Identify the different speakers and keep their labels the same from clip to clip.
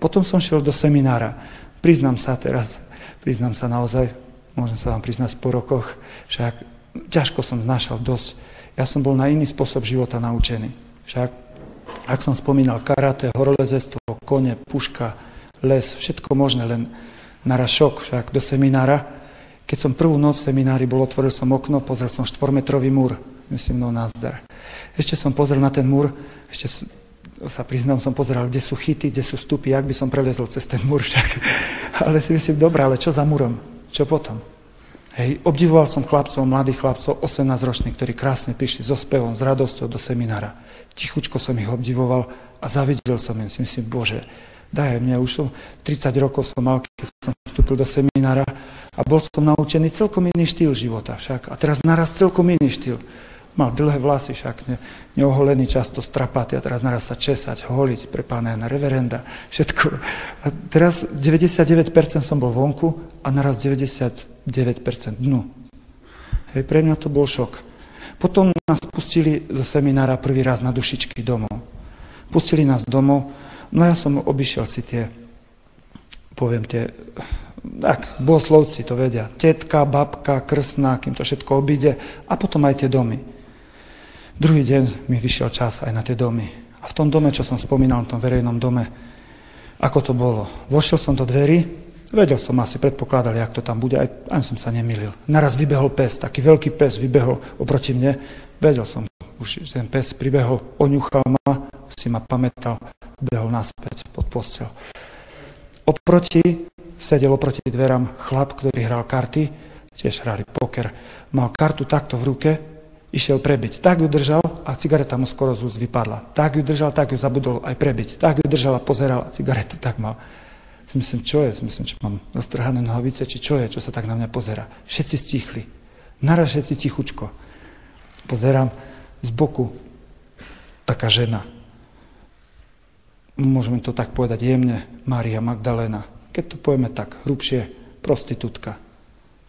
Speaker 1: Potom som šiel do seminára. Priznám sa naozaj, môžem sa vám priznať po rokoch, však ťažko som znášal dosť. Ja som bol na iný spôsob života naučený. Však, ak som spomínal karate, horolezectvo, kone, puška, les, všetko možné, len naraz šok, však do seminára. Keď som prvú noc v seminári bol, otvoril som okno, pozrel som 4-metrový múr. Myslím, no názdar. Ešte som pozrel na ten múr, ešte sa priznám, som pozeral, kde sú chyty, kde sú stupy, jak by som prelezol cez ten múr však. Ale si myslím, dobré, ale čo za múrom? Čo potom? Hej, obdivoval som chlapcov, mladých chlapcov, 18-ročných, ktorí krásne prišli so spevom, s radosťou do seminára. Tichučko som ich obdivoval a zavidel som im. Si myslím, Bože, daj mne, už 30 rokov som mal, keď som vstúpil do seminára a bol som naučený celkom iný štýl života však. A teraz naraz celkom iný štýl. Mal dlhé vlasy, však neoholený, často strapatý a teraz naraz sa česať, holiť pre pána Jana, reverenda, všetko. A teraz 99% som bol vonku a naraz 99% dnu. Hej, pre mňa to bol šok. Potom nás pustili do seminára prvý raz na dušičky domov. Pustili nás domov, no ja som obišiel si tie bohoslovci to vedia, tetka, babka, krstná, kým to všetko obíde a potom aj tie domy. Druhý deň mi vyšiel čas aj na tie domy. A v tom dome, čo som spomínal, v tom verejnom dome, ako to bolo. Vošiel som do dverí, vedel som asi, predpokladal, jak to tam bude, ani som sa nemýlil. Naraz vybehol pes, taký veľký pes vybehol oproti mne, vedel som, už ten pes pribehol, oňuchal ma, si ma pamätal, behol naspäť pod posteľ. Sedel oproti dverám chlap, ktorý hral karty, tiež hrali poker, mal kartu takto v ruke, išiel prebiť. Tak ju držal a cigareta mu skoro z úst vypadla. Tak ju držal, tak ju zabudol aj prebiť. Tak ju držal a pozeral a cigaretu tak mal. Myslím, čo je? Myslím, že mám roztrhané nohavice, či čo je, čo sa tak na mňa pozerá. Všetci stichli. Naraz všetci tichučko. Pozerám z boku taká žena. Môžeme to tak povedať jemne, Mária Magdaléna. Keď to povieme tak hrubšie, prostitútka.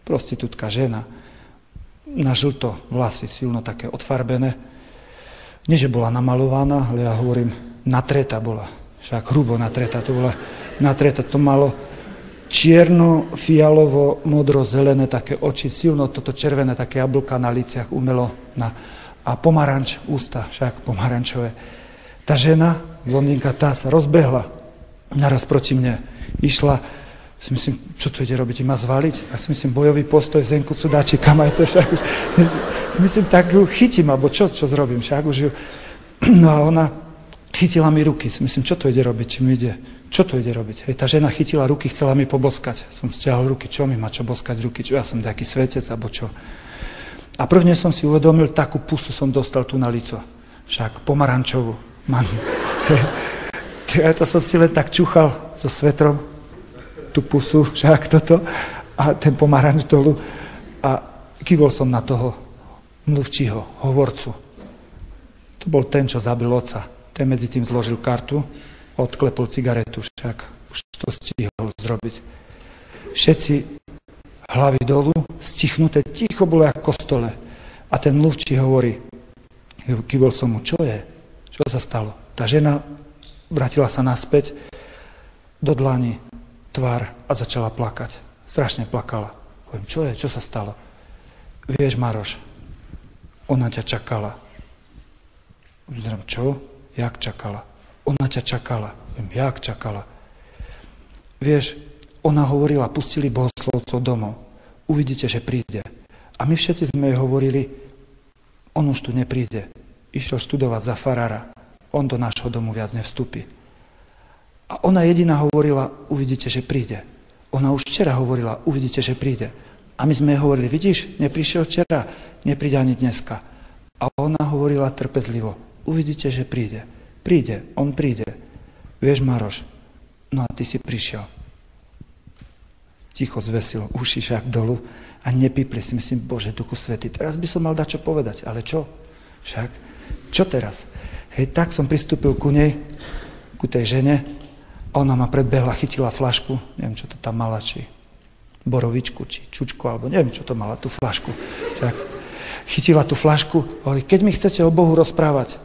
Speaker 1: Prostitútka, žena. Na žlto vlasy, silno také odfarbené. Nie, že bola namalovaná, ale ja hovorím, natreta bola. Však hrubo natreta, to bola natreta, to malo čierno, fialovo, modro, zelené také oči, silno toto červené, také jablka na liciach umelo a pomaranč, ústa, však pomarančové. Tá žena, blondínka, tá sa rozbehla naraz proti mne. Išla, si myslím, čo to ide robiť, ma zvaliť? Ja si myslím, bojový postoj, Zenku Cudáči, kam aj to však už, si myslím, tak ju chytím, alebo čo zrobím, však už ju, no a ona chytila mi ruky, si myslím, čo to ide robiť, či mi ide, čo to ide robiť? Hej, tá žena chytila ruky, chcela mi poboskať, som stiahol ruky, čo mi má čo boskať ruky, čo ja som taký svetec, alebo čo. A prvne som si uvedomil, takú pusu som dostal tu na lico, však pomarančovú, mám. Ja to som si len tak čuchal so svetrom, tú pusu, však toto, a ten pomaranč dolu. A kývol som na toho mluvčího, hovorcu. To bol ten, čo zabil otca. Ten medzi tým zložil kartu, odklepol cigaretu, však už to stihol zrobiť. Všetci hlavy dolu, stichnuté, ticho bolo jak v kostole. A ten mluvčí hovorí, kývol som mu, čo je? Čo sa stalo? Tá žena vrátila sa naspäť do dlani, tvár a začala plakať. Strašne plakala. Poviem, čo je? Čo sa stalo? Vieš, Maroš, ona ťa čakala. Vzrám, čo? Jak čakala? Ona ťa čakala. Poviem, jak čakala? Vieš, ona hovorila, pustili bohoslovcov domov. Uvidíte, že príde. A my všetci sme jej hovorili, on už tu nepríde. Išiel študovať za farára. On do nášho domu viac nevstúpi. A ona jediná hovorila, uvidíte, že príde. Ona už včera hovorila, uvidíte, že príde. A my sme jej hovorili, vidíš, neprišiel včera, nepríde ani dneska. A ona hovorila trpezlivo, uvidíte, že príde. Príde, on príde. Vieš, Maroš, no a ty si prišiel. Ticho zvesil uši však dolu a nepípli si, myslím, Bože, Duchu Svätý, teraz by som mal dať čo povedať, ale čo? Však, čo teraz? Hej, tak som pristúpil ku nej, ku tej žene, a ona ma predbehla, chytila flašku, neviem, čo to tam mala, či borovičku, či čučku, alebo neviem, čo to mala, tú flašku. Však chytila tú flašku, hovorí, keď mi chcete o Bohu rozprávať,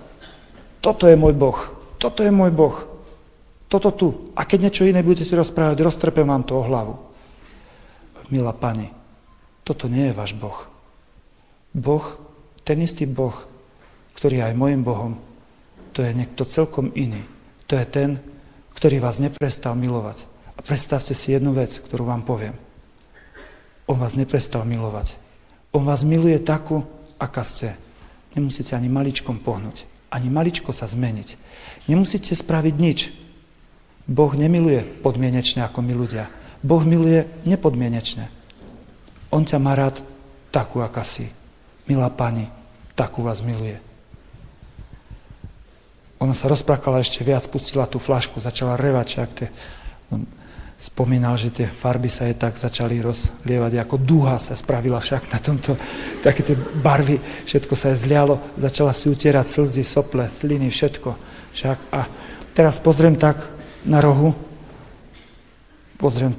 Speaker 1: toto je môj Boh, toto je môj Boh. Toto tu. A keď niečo iné budete si rozprávať, roztrepem vám to o hlavu. Milá pani, toto nie je váš Boh. Boh, ten istý Boh, ktorý je aj môjim Bohom, to je niekto celkom iný. To je ten, ktorý vás neprestal milovať. A predstavte si jednu vec, ktorú vám poviem. On vás neprestal milovať. On vás miluje takú, aká ste. Nemusíte ani maličkom pohnúť, ani maličko sa zmeniť. Nemusíte spraviť nič. Boh nemiluje podmienečne ako my ľudia. Boh miluje nepodmienečne. On ťa má rád takú, aká si. Milá pani, takú vás miluje. Ona sa rozplakala ešte viac, pustila tú flašku, začala revať, spomínal, že tie farby sa jej tak začali rozlievať, ako dúha sa spravila však na tomto, také tie barvy, všetko sa jej zlialo, začala si utierať slzy, sople, sliny, všetko. Však. A teraz pozriem tak na rohu, pozriem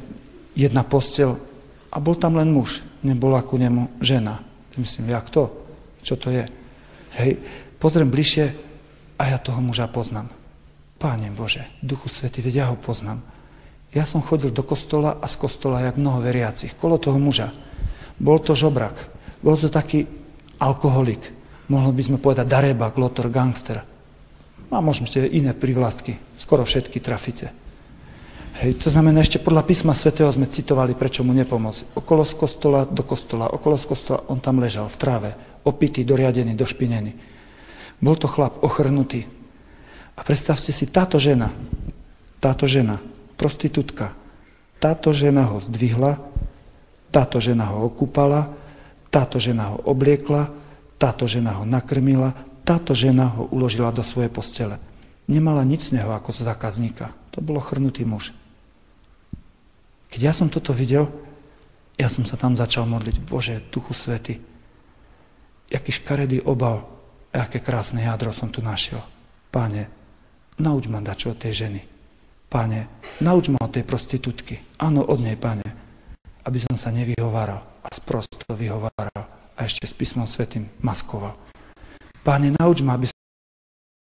Speaker 1: jedna posteľ a bol tam len muž, nebola ku nemu žena. Myslím, jak to? Čo to je? Hej, pozriem bližšie a ja toho muža poznám. Páne Bože, Duchu Svätý, veď ja ho poznám. Ja som chodil do kostola a z kostola jak mnoho veriacich, kolo toho muža. Bol to žobrak, bol to taký alkoholik, mohli by sme povedať darebák, lotor, gangster. A možno ešte iné privlastky, skoro všetky trafíte. Hej, to znamená, ešte podľa písma svätého sme citovali, prečo mu nepomôcť. Okolo z kostola do kostola, okolo z kostola on tam ležal v tráve, opitý, doriadený, došpinený. Bol to chlap ochrnutý. A predstavte si, táto žena, prostitútka, táto žena ho zdvihla, táto žena ho okúpala, táto žena ho obliekla, táto žena ho nakrmila, táto žena ho uložila do svojej postele. Nemala nič z neho ako z zákazníka. To bol ochrnutý muž. Keď ja som toto videl, ja som sa tam začal modliť. Bože, Duchu Svätý, jaký škaredý obal, aké krásne jadro som tu našiel. Páne, nauč ma dačo od tej ženy. Páne, nauč ma od tej prostitútky. Áno, od nej, Páne. Aby som sa nevyhováral a sprosto vyhováral a ešte s písmom svätým maskoval. Páne, nauč ma, aby